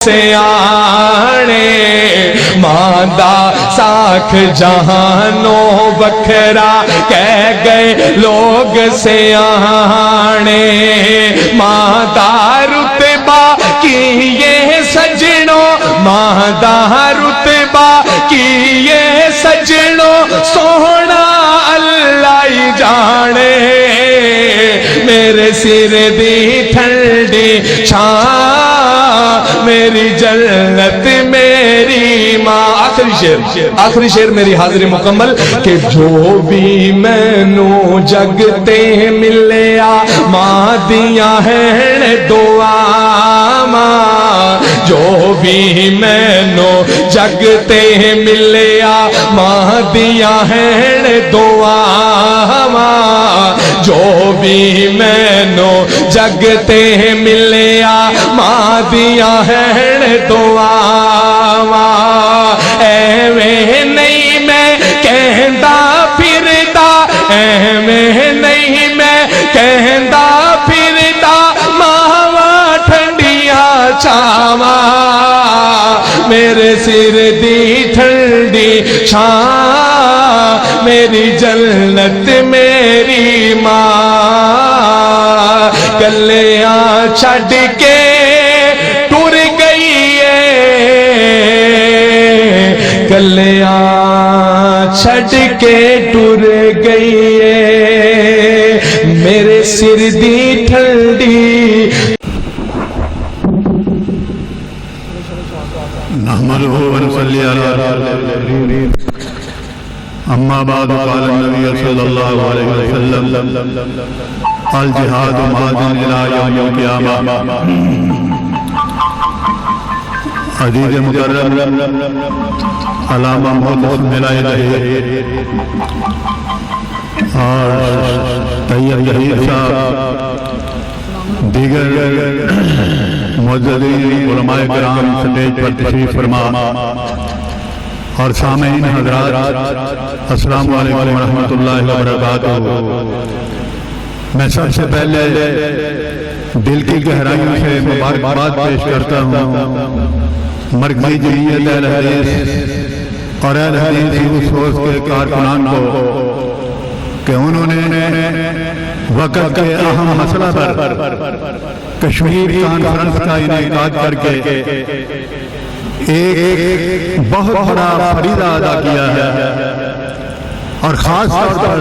سیانے ماندہ ساکھ جہانوں بکھرا کہہ گئے لوگ سیانے ماندہ رتبہ کی یہ سجنوں ماندہ رتبہ کی یہ سجنوں سونا اللہ ہی جانے میرے سر دی ٹھنڈی چھاں میری جنت میری ماں آخری شعر میری حاضری مکمل کہ جو بھی مینوں جگتے ملیا ماں دیاں ہیں دعا ماں جو بھی مینوں جگتے ملیا ماں دیاں ہیں دعا ماں جو بھی مینوں جگتے ملیا ماں دیاں ہیں دعا ایویں نہیں میں کہندا پھردا ایویں نہیں میں کہندا پھردا ماواں ٹھنڈیاں چھاواں میرے سر دی ٹھنڈی چھاں میری جنت میری ماں کلیاں چھڈ کے ٹر گئی کلیاں چھڈ کے ٹر گئی میرے سر دی ٹھنڈی نحمده ونصلي على اما بعد قال النبي صلى الله عليه وسلم الجهاد ماد الى يوم القيامه عزیز مکرم علامہ محدث ملائے رہے اور طیب یحییٰ صاحب دیگر معززین علماء کرام سٹیج پر تشریف فرما اور سامعین حضرات السلام علیکم ورحمۃ اللہ وبرکاتہ میں سب سے پہلے دل کی گہرائیوں سے مبارکباد پیش کرتا ہوں مرکزی جمعیت اہل حدیث اور اہل حدیث کی اس روز کے کارکنان کو کہ انہوں نے وقت کے اہم مسئلہ پر کشمیر کانفرنس کا انعقاد کر کے ایک بہت بڑا فریضہ ادا کیا ہے اور خاص طور پر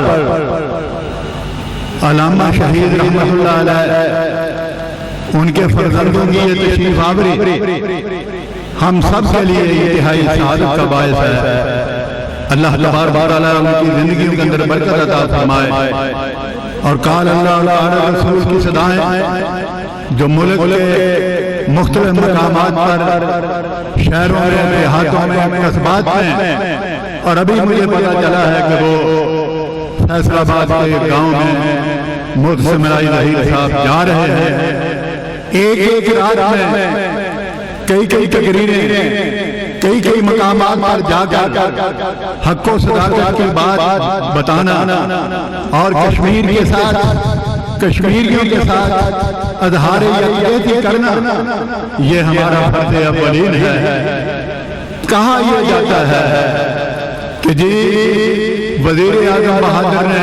علامہ شہید رحمۃ اللہ علیہ ان کے فرزندوں کی یہ تشریف آوری ہم سب کے لیے انتہائی سعادت کا باعث ہے اللہ تبارک و تعالی ان کی زندگیوں کے اندر برکت عطا فرمائے اور قال اللہ تعالی رسول کی صدائیں جو ملک کے مختلف مقامات پر شہروں میں دیہاتوں میں قصبات میں اور ابھی مجھے پتہ چلا ہے کہ وہ فیصل آباد کے گاؤں میں محدث ملائی ظہیر صاحب جا رہے ہیں ایک رات میں کئی تقریریں کئی مقامات پر جا کر حق و صداقت کی بات بتانا اور کشمیر کے ساتھ کشمیریوں کے ساتھ اظہار یکجہتی کرنا یہ ہمارا فرض اولین ہے کہا یہ جاتا ہے کہ جی وزیر اعظم بہادر نے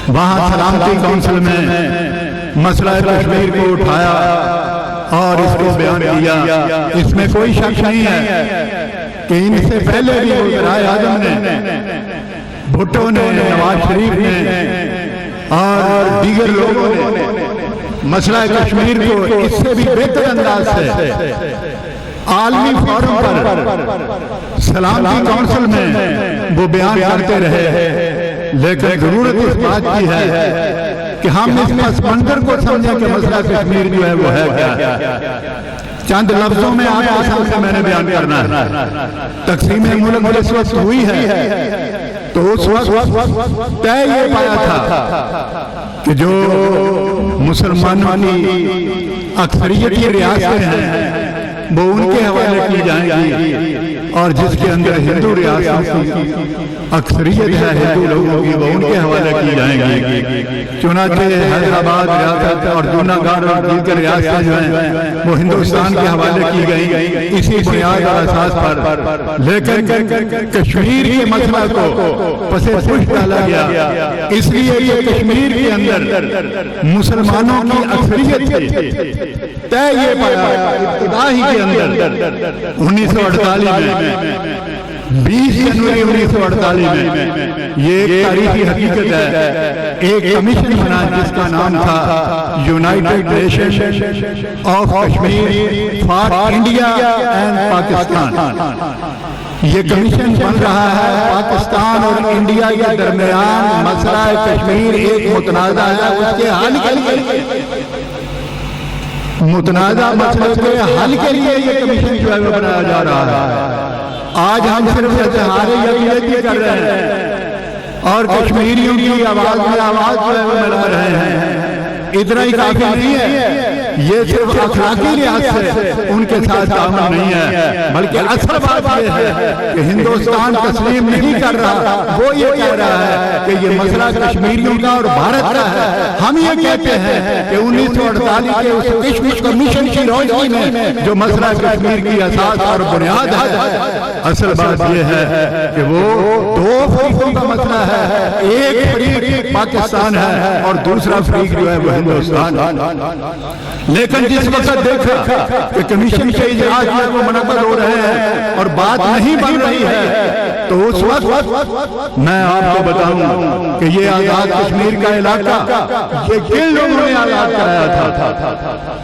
وہاں سلامتی کونسل میں مسئلہ کشمیر کو اٹھایا اور اس کو بیان کیا اس میں کوئی شک نہیں ہے کہ ان سے پہلے بھی وزرائے اعظم نے بھٹو نے نواز شریف نے اور دیگر لوگوں نے مسئلہ کشمیر کو اس سے بھی بہتر انداز سے عالمی فورم پر سلامتی کونسل میں وہ بیان کرتے رہے لیکن ضرورت اس بات کی ہے کہ ہم اس پس منظر کو سمجھیں کہ مسئلہ کشمیر جو ہے وہ ہے کیا چند لفظوں میں آپ کے سامنے میں نے بیان کرنا ہے تقسیم ملک اس وقت ہوئی ہے تو اس وقت طے یہ پایا تھا کہ جو مسلمانوں کی اکثریت کی ریاستیں ہیں وہ ان کے حوالے کی جائیں گی اور جس کے اندر ہندو ریاست کی اکثریت ہے ہندو لوگوں کی وہ ان کے حوالے کی جائیں گی. چنانچہ حیدرآباد ریاست اور جوناگڑھ اور دیگر ریاستیں جو ہیں وہ ہندوستان کے حوالے کی گئی اسی بنیاد اور اساس پر. لیکن کشمیر کے مسئلہ کو پس پش ڈالا گیا اس لیے کہ کشمیر کے اندر مسلمانوں کی اکثریت طے یہ پایا ابتدا ہی کے اندر 1948 میں 20 جنوری 1948 میں یہ ایک تاریخی حقیقت ہے. ایک کمیشن بنا جس کا نام تھا United nation of Kashmir for India and Pakistan. یہ کمیشن بن رہا ہے پاکستان اور انڈیا کے درمیان مسئلہ کشمیر ایک متنازع ہے اس کے حل کے لیے متنازع مسئلے کے حل کے لیے یہ کمیشن جو ہے بنایا جا رہا ہے. آج ہم صرف اظہار یقین کر رہے ہیں اور کشمیریوں کی آواز میں آواز جو ہے وہ ملا رہے ہیں. اتنا ہی کافی نہیں ہے. یہ صرف اخلاقی لحاظ سے ان کے ساتھ تعاون نہیں ہے بلکہ اصل بات یہ ہے کہ ہندوستان تسلیم نہیں کر رہا. وہ یہ کہہ رہا ہے کہ یہ مسئلہ کشمیریوں کا اور بھارت کا ہے. ہم یہ کہتے ہیں کہ 1948 کے اس کشمیر کمیشن کی روشنی میں جو مسئلہ کشمیر کی اساس اور بنیاد ہے اصل بات یہ ہے کہ وہ دو فریقوں کا مسئلہ ہے. ایک فریق پاکستان ہے اور دوسرا فریق جو ہے وہ ہندوستان. لیکن جس وقت دیکھا کہ کمیشن کے اجلاس جو وہ منعقد ہو رہے ہیں اور بات نہیں بن رہی ہے تو اس وقت میں آپ کو بتاؤں کہ یہ آزاد کشمیر کا علاقہ یہ کن لوگوں نے آزاد کرایا تھا.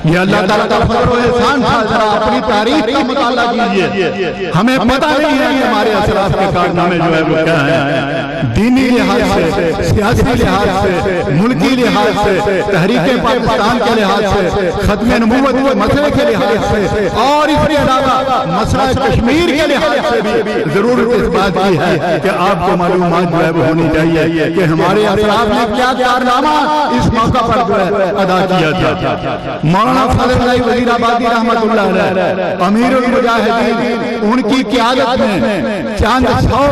یہ اللہ تعالیٰ کا فضل و احسان تھا. ذرا اپنی تاریخ کا مطالعہ کیجیے. ہمیں پتہ نہیں ہے کہ ہمارے اسلاف کے کارنامے جو ہے وہ کیا ہیں. دینی لحاظ سے سیاسی لحاظ سے ملکی لحاظ سے تحریک پاکستان کے لحاظ سے ختم نبوت کے مسئلے کے لحاظ سے اور اس کے علاوہ مسئلہ کشمیر کے لحاظ سے بھی ضرورت اس بات کی ہے کہ آپ کو معلومات جو ہے وہ ہونی چاہیے کہ ہمارے اسلاف نے کیا کارنامہ اس موقع پر جو ہے ادا کیا تھا. مولانا فضل اللہ وزیر آبادی رحمۃ اللہ علیہ امیر المجاہدین ان کی قیادت میں چاند سو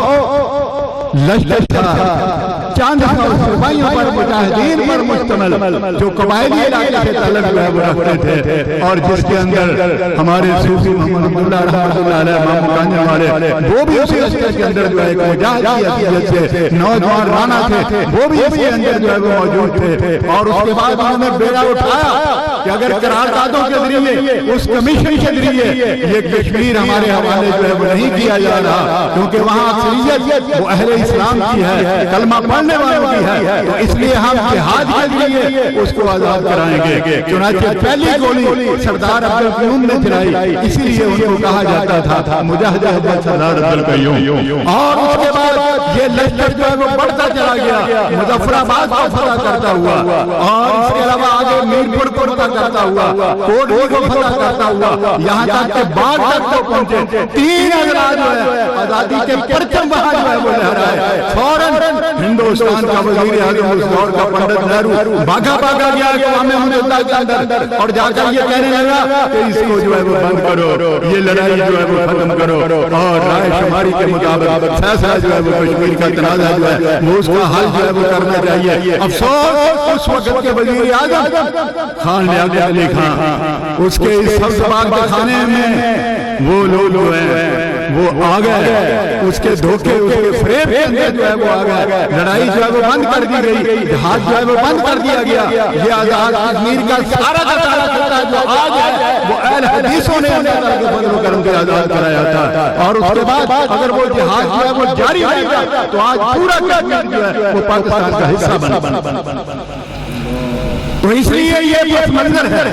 لشکر تھا. چاند سو سپاہیوں پر مجاہدین پر مشتمل جو قبائلی علاقے سے تعلق جو ہے وہ رکھتے تھے اور جس کے اندر ہمارے صوفی محمد عبداللہ رحمۃ اللہ علیہ مامو کانجن والے وہ بھی اسی لشکر کے اندر جو ہے ایک مجاہد کی حیثیت سے نوجوان رانا تھے وہ بھی اسی اندر جو ہے وہ موجود تھے. اور اس کے بعد انہوں نے بیڑا اٹھایا کہ اگر قراردادوں کے ذریعے اس کمیشن کے ذریعے یہ کشمیر ہمارے حوالے جو ہے وہ نہیں کیا جا رہا کیونکہ وہاں اکثریت وہ اہل اسلام کی ہے کلمہ پڑھنے والوں کی ہے تو اس لیے ہم جہاد کے ذریعے اس کو آزاد کرائیں گے. چنانچہ پہلی گولی سردار عبدالقیوم نے چلائی اسی لیے ان کو کہا جاتا تھا مجاہد احمد سردار عبدالقیوم. اور اس کے بعد یہ لشکر جو ہے وہ بڑھتا چلا گیا مظفر آباد کو فتح کرتا ہوا اور اس کے علاوہ آگے میرپور کو فتح کرتا ہوا کوٹلی کو فتح کرتا ہوا یہاں تک کہ باغ تک کو پہنچے. 3 اضلاع جو ہے آزادی کے پرچم وہاں جو ہے وہ لہرائے. فوراً ہندوستان کا وزیر اعظم اس دور کا پنڈت نہرو بھاگا گیا اقوام متحدہ کے اندر اور جا کر یہ کہنے لگا کہ اس کو جو ہے وہ بند کرو یہ لڑائی جو ہے وہ ختم کرو اور رائے شماری کے مطابق فیصلہ جو ہے وہ کشمیر کا تنازع جو ہے وہ اس کا حل جو ہے وہ کرنا چاہیے. افسوس اس وقت کے وزیر اعظم خان لیاقت علی خان اس کے اس سبز باغ کے خانے میں وہ لوگ جو ہیں وہ آ گئے اس کے دھوکے اس کے فریب کے اندر جو ہے وہ آ گئے. لڑائی جو ہے وہ بند کر دی گئی جہاد جو ہے وہ بند کر دیا گیا. یہ آزاد کشمیر کا سارا کا سارا خطہ جو آج ہے وہ اہل حدیثوں نے اللہ تعالیٰ کے فضل و کرم سے آزاد کرایا تھا. اور اس کے بعد اگر وہ جہاد جو ہے وہ جاری رہے گا تو آج پورا کشمیر جو ہے وہ پاکستان کا حصہ بنا. تو اس لیے یہ پس منظر ہے.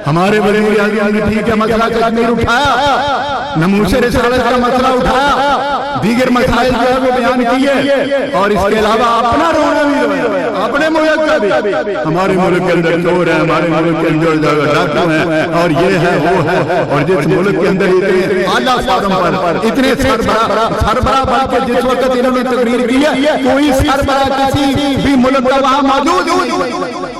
ہمارے وزیر اعظم نے ٹھیک ہے مسئلہ کشمیر اٹھایا نموس رسالت کا مسئلہ اٹھایا دیگر مسائل جو ہے وہ بیان کیے اور اس کے علاوہ اپنا رونا بھی اپنے ملک کا بھی. ہمارے ملک کے اندر چور ہے ہمارے ملک کے اندر ڈاکو ہیں اور یہ ہے وہ ہے اور جس ملک کے اندر اتنے اعلیٰ فارم پر اتنے سربراہ بن کے جس وقت انہوں نے تقریر کی ہے کوئی سربراہ کسی بھی ملک کا وہاں موجود نہیں.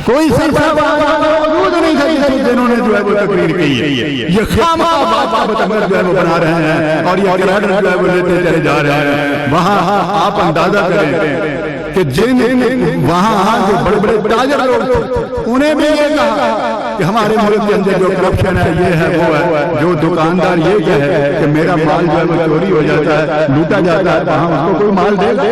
کوئی سربراہ موجود نہیں تھا جنہوں نے جو ہے وہ تقریر کی ہے. یہ خامخواہ بات جو ہے وہ بنا رہے ہیں اور یہ کریڈٹ جو ہے وہ لیتے چلے جا رہے ہیں. وہاں آپ اندازہ کریں کہ جن وہاں جو بڑے بڑے تاجر لوگ تھے انہیں بھی یہ کہا کہ ہمارے ملک کے اندر جو کرپشن ہے یہ ہے وہ ہے. جو دکاندار یہ کہے کہ میرا مال جو ہے وہ چوری ہو جاتا ہے لوٹا جاتا ہے وہاں اس کو کوئی مال دے گا؟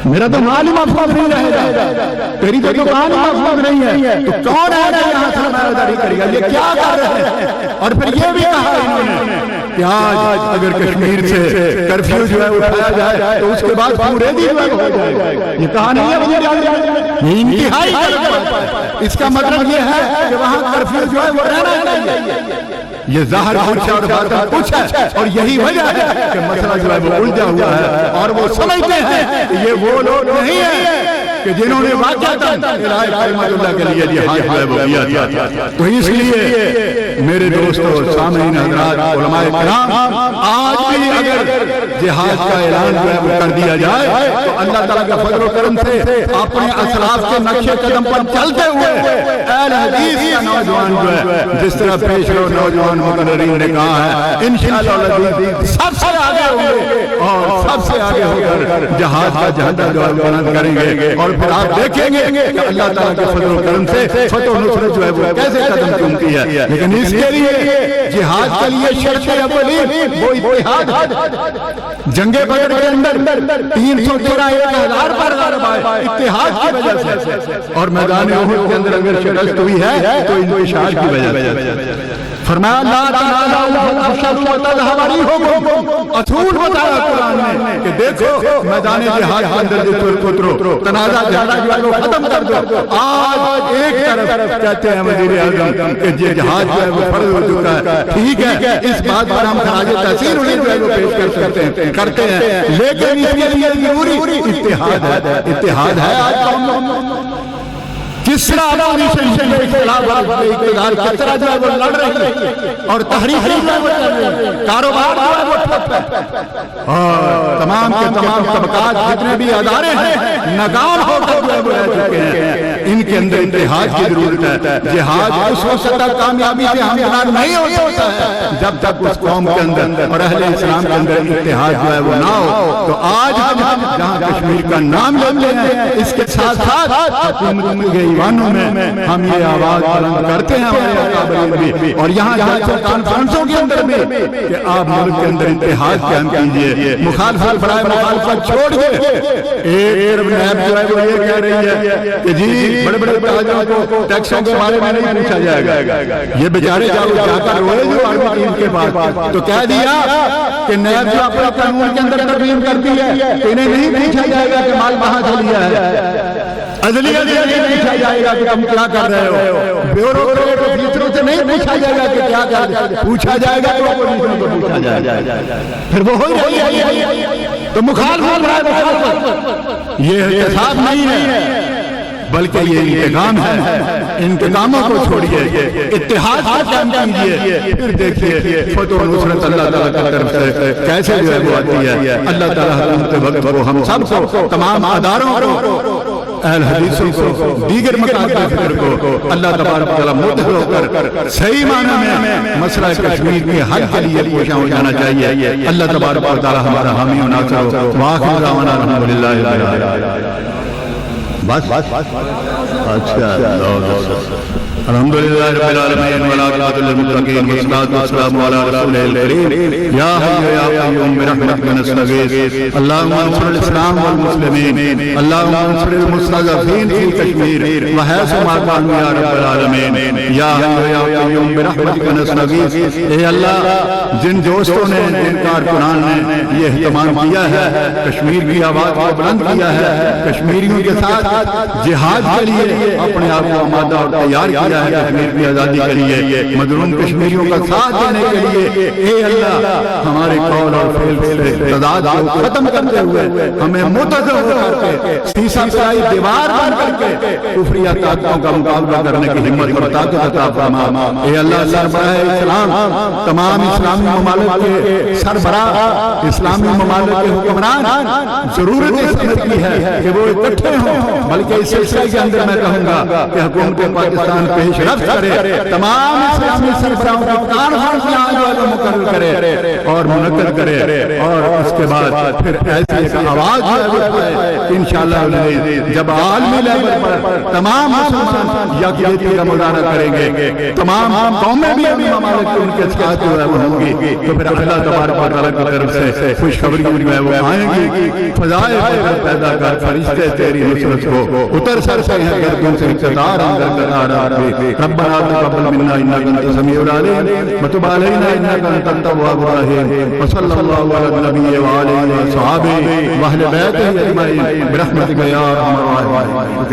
میرا تو مال ہی محفوظ نہیں رہے گا, تیری تو دکان ہی محفوظ نہیں ہے, تو کون ہے جو یہاں سرمایہ داری کرے گا؟ یہ کیا کر رہے ہیں؟ اور پھر یہ بھی کہا انہوں نے کہ آج اگر کشمیر سے کرفیو جو ہے اٹھایا جائے تو اس کے بعد پورے دن ہو جائے گا. یہ کہا نہیں ہے یہ انتہائی غلط بات ہے. اس کا مطلب یہ ہے کہ وہاں کرفیو جو ہے وہ رہنا چاہیے. یہ ظاہر کچھ اور باطن کچھ ہے اور یہی وجہ ہے کہ مسئلہ جو ہے وہ الجھا ہوا ہے اور وہ سمجھتے ہیں کہ یہ وہ لوگ نہیں ہیں کہ جنہوں نے واقعتاً الہی کلمت اللہ کے لیے جہاد جو ہے وہ کیا تھا. تو اس لیے میرے دوستو سامعین حضرات علماء کرام آج بھی اگر جہاد کا اعلان جو ہے وہ کر دیا جائے تو اللہ تعالیٰ کے فضل و کرم سے اپنے اسلاف کے نقش قدم پر چلتے ہوئے اہل حدیث کا نوجوان جو ہے جس طرح پیش رو نوجوان مقررین نے کہا ہے انشاءاللہ سب سے آگے ہوں گے اور سب سے آگے ہو کر جہاد کا جھنڈا جو ہے بلند کریں گے. اور پھر آپ دیکھیں گے کہ اللہ تعالیٰ کے فضل و کرم سے فتح و نصرت جو ہے وہ کیسے قدم چومتی ہے. لیکن اس کے لیے جہاد کے لیے شرط اولی وہ اتحاد. جنگ بدر کے اندر 313,000 پر غالب آئے اتحاد کی وجہ سے, اور میدان احد کے اندر اگر شکست ہوئی ہے تو انتشار کی وجہ سے. فرمایا لا تنازعوا فتفشلوا وتذهب ريحكم. اصول بتایا قرآن نے کہ دیکھو میدان جہاد کے اندر جو اترو تنازع جھگڑا جو ہے وہ ختم کر دو. آج ایک طرف کہتے ہیں وزیر اعظم کہ یہ جہاد جو ہے وہ فرض ہو چکا ہے, ٹھیک ہے اس بات پر ہم خراج تحسین انہیں جو ہے وہ پیش کر سکتے ہیں کرتے ہیں, لیکن اس کے لیے ضروری اتحاد ہے. اتحاد ہے آج قوم کس طرح عوامی شنشن کے خلاف اقتدار کس طرح جو ہے وہ لڑ رہی ہے اور تحریک جو ہے وہ چل رہی ہے, کاروبار جو ہے وہ ٹھپ ہے اور تمام کے تمام طبقات جتنے بھی ادارے ہیں ناکام ہو کر جو ہے وہ رہ چکے ہیں. ان کے اندر اتحاد کی ضرورت ہے. جہاد اس وقت تک کامیابی سے ہمکنار نہیں ہو سکتا ہے جب تک اس قوم کے اندر اور اہل اسلام کے اندر اتحاد جو ہے وہ نہ ہو. تو آج ہم جہاں کشمیر کا نام لیتے ہیں اس کے ساتھ ساتھ حکومت کے ایوانوں میں ہم یہ آواز بلند کرتے ہیں ہمارے اکابرین بھی اور یہاں کانفرنسوں کے اندر بھی کہ آپ ملک کے اندر اتحاد قائم کیجئے. مخالفت برائے مخالفت چھوڑ دے. ایک نیب جو ہے وہ یہ کہہ رہی ہے کہ جی بڑے بڑے تاجروں کو ٹیکسوں کے بارے میں نہیں پوچھا جائے گا. یہ بیچارے جا کر روئے جو آرمی ٹیم کے پاس تو کہہ دیا کہ نیب جو اپنے قانون کے اندر ترمیم کرتی ہے انہیں نہیں پوچھا جائے گا کہ مال کہاں سے لیا ہے. عدلیہ سے نہیں پوچھا جائے گا کہ تم کیا کر رہے ہو. بیوروکریٹ آفیسروں سے نہیں پوچھا جائے گا کہ کیا کر رہے ہو. پوچھا جائے گا تو اپوزیشن کو پوچھا جائے گا. پھر وہ ہو جائے گا. تو مخالفت برائے مخالفت یہ احتساب نہیں ہے بلکہ یہ انتقام ہے. انتقاموں کو چھوڑیے, اتحاد کو قائم کیجیے. پھر دیکھیے فتح و نصرت اللہ تعالیٰ کی طرف سے کیسے جو ہے وہ آتی ہے. اللہ تعالیٰ حکومت وقت کو ہم سب کو تمام اداروں کو اہل حدیثوں کو دیگر مکاتب فکر کو اللہ تبارک تعالیٰ متحد ہو کر صحیح معنی میں مسئلہ کشمیر کے حل کے لیے کوشاں ہو جانا چاہیے. اللہ تبارک تعالیٰ ہمارا حامی و ناصر ہو. وآخر دعوانا الحمدللہ رب العالمین. بس اچھا الحمدللہ رب العالمین والعاقبۃ للمتقین والصلاۃ والسلام علی رسول الکریم. یا حی یا قیوم برحمتک نستغیث. اللهم انصر الاسلام والمسلمین. اللهم انصر المستضعفین فی کشمیر وحیث ما کانوا یا رب العالمین. یا حی یا قیوم برحمتک نستغیث. اے اللہ جن دوستوں نے جن کارکنان نے یہ اہتمام کیا ہے کشمیر کی آواز کو بلند کیا ہے کشمیریوں کے ساتھ جہاد کے لیے اپنے آپ کو آمادہ اور تیار کیا کیا ہے کشمیر کی آزادی کے لیے، مظلوم کشمیریوں کا ساتھ دینے کے لیے اے اللہ ہمارے قول اور فعل سے تضاد کو ختم کرتے ہوئے ہمیں متضع ہو کر کے سیسا پرائی دیوار بن کر کے کفریہ طاقتوں کا مقابلہ کرنے کی ہمت اور طاقت عطا فرما۔ اے اللہ سربراہ اسلام، تمام اسلامی ممالک کے سربراہ، اسلامی ممالک کے حکمران ضرورت اس امر کی ہے کہ وہ اکٹھے ہوں، بلکہ اس سلسلے کے اندر میں کہوں گا کہ حکومت پاکستان پیش رفت کرے، تمام اسلامی سربراہوں کی کانفرنس یہاں جو ہے مقرر کرے اور منعقد کرے، اور اس کے بعد پھر ایسی ایک آواز ہے انشاءاللہ جب عالمی لیول پر تمام مسلمان یکجہتی کا مظاہرہ کریں گے، تمام قومیں بھی اپنی ممالک ان کے ساتھ جو ہے وہ ہوں گی، تو پھر اللہ تبارک و تعالیٰ کی طرف سے خوشخبری جو ہے وہ آئیں گی، فضائے پیدا کر فرشتے تیری نصرت کو اتر سکتے ہیں گردوں سے اقتدار اندر قرار آتے۔ ربنا تقبل منا انک انت السمیع العلیم وتب علینا انک انت التواب الرحیم، وصلی اللہ علی النبی وآلہ وصحبہ واہل بیتہ اجمعین برحمتک یا ارحم الراحمین۔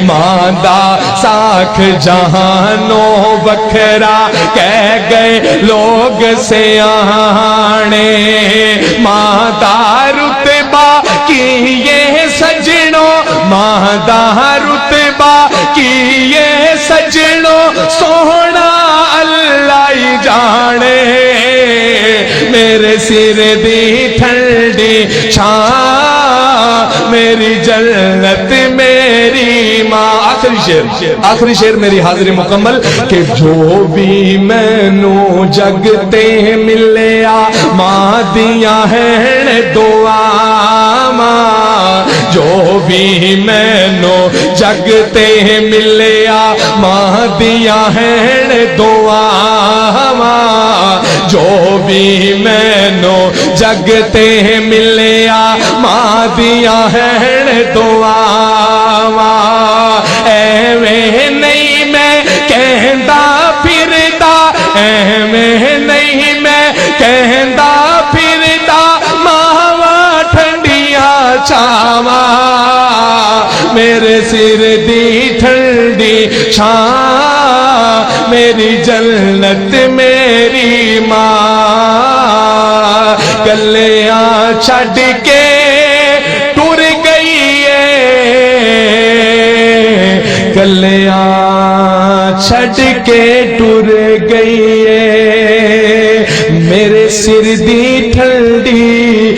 ماندہ ساکھ جہانوں بکھرا کہہ گئے لوگ سیانے، ماندہ رتبہ کی یہ سجنوں، ماندہ رتبہ کی یہ سجنوں، سونا اللہ ہی جانے، میرے سر دی ٹھنڈی چھاں میری جنت میری ماں۔ آخری شعر میری حاضری مکمل کہ جو بھی مینوں جگتے ملیا ماں دیاں ہیں دعا ماں، جو بھی مینوں جگتے ملیا ماں دیاں ہیں دعا ماں، جو بھی مینوں جگتے ملیا ماں دیاں ہیں دعا ماں، ایویں نہیں میں کہندا پھردا، ایویں نہیں میں کہندا پھردا، ماواں ٹھنڈیاں چھاواں، میرے سر دی ٹھنڈی چھاں میری جنت میری ماں، گلیاں چھڈ کے ٹر گئی ہے، گلیاں چھڈ کے ٹر گئی ہے، میرے سر دی ٹھنڈی